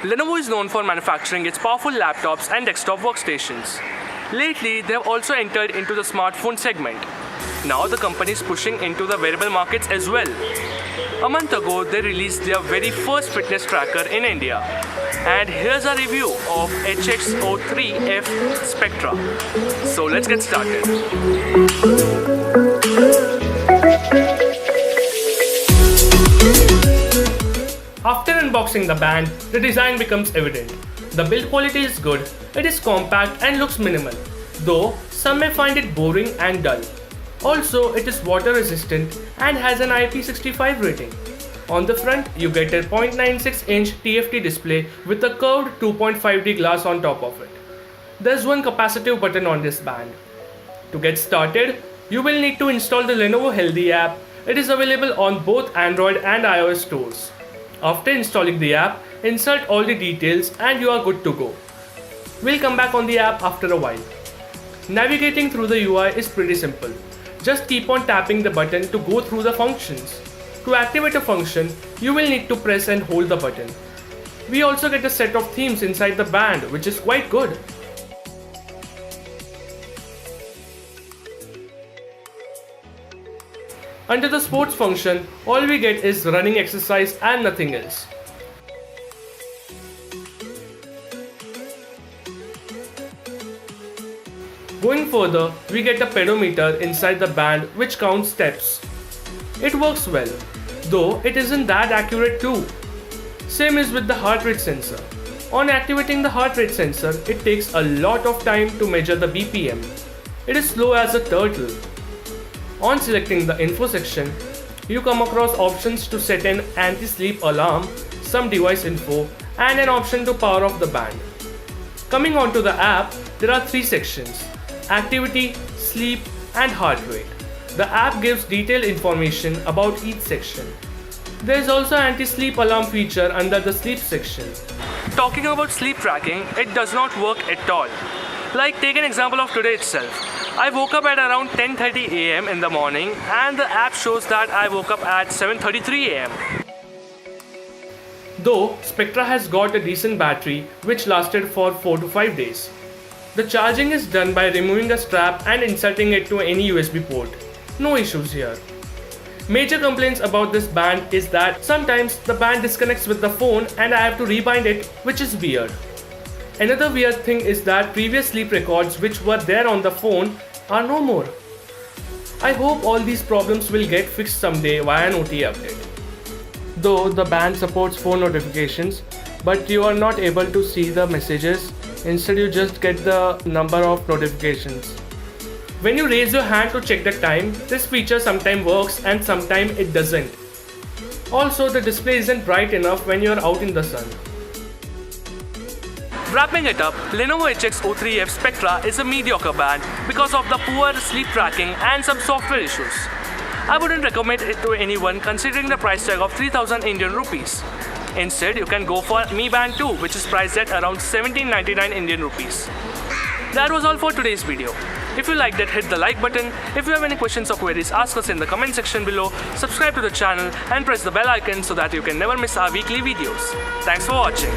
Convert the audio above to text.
Lenovo is known for manufacturing its powerful laptops and desktop workstations. Lately, they have also entered into the smartphone segment. Now the company is pushing into the wearable markets as well. A month ago, they released their very first fitness tracker in India. And here's a review of HX03F Spectra. So let's get started. After unboxing the band, the design becomes evident. The build quality is good, it is compact and looks minimal, though some may find it boring and dull. Also, it is water resistant and has an IP65 rating. On the front, you get a 0.96-inch TFT display with a curved 2.5D glass on top of it. There's one capacitive button on this band. To get started, you will need to install the Lenovo Healthy app. It is available on both Android and iOS stores. After installing the app, insert all the details and you are good to go. We'll come back on the app after a while. Navigating through the UI is pretty simple. Just keep on tapping the button to go through the functions. To activate a function, you will need to press and hold the button. We also get a set of themes inside the band, which is quite good. Under the sports function, all we get is running exercise and nothing else. Going further, we get a pedometer inside the band which counts steps. It works well, though it isn't that accurate too. Same is with the heart rate sensor. On activating the heart rate sensor, it takes a lot of time to measure the BPM. It is slow as a turtle. On selecting the info section, you come across options to set an anti-sleep alarm, some device info, and an option to power off the band. Coming on to the app, there are 3 sections: activity, sleep, and heart rate. The app gives detailed information about each section. There is also an anti-sleep alarm feature under the sleep section. Talking about sleep tracking, it does not work at all. Like, take an example of today itself. I woke up at around 10:30 AM in the morning and the app shows that I woke up at 7:33 AM. Though Spectra has got a decent battery which lasted for 4 to 5 days. The charging is done by removing a strap and inserting it to any USB port. No issues here. Major complaints about this band is that sometimes the band disconnects with the phone and I have to rebind it, which is weird. Another weird thing is that previous sleep records which were there on the phone are no more. I hope all these problems will get fixed someday via an OTA update. Though the band supports phone notifications, but you are not able to see the messages. Instead, you just get the number of notifications. When you raise your hand to check the time, this feature sometimes works and sometimes it doesn't. Also, the display isn't bright enough when you are out in the sun. Wrapping it up, Lenovo HX03F Spectra is a mediocre band because of the poor sleep tracking and some software issues. I wouldn't recommend it to anyone considering the price tag of 3000 Indian rupees. Instead, you can go for Mi Band 2, which is priced at around 1799 Indian rupees. That was all for today's video. If you liked it, hit the like button. If you have any questions or queries, ask us in the comment section below. Subscribe to the channel and press the bell icon so that you can never miss our weekly videos. Thanks for watching.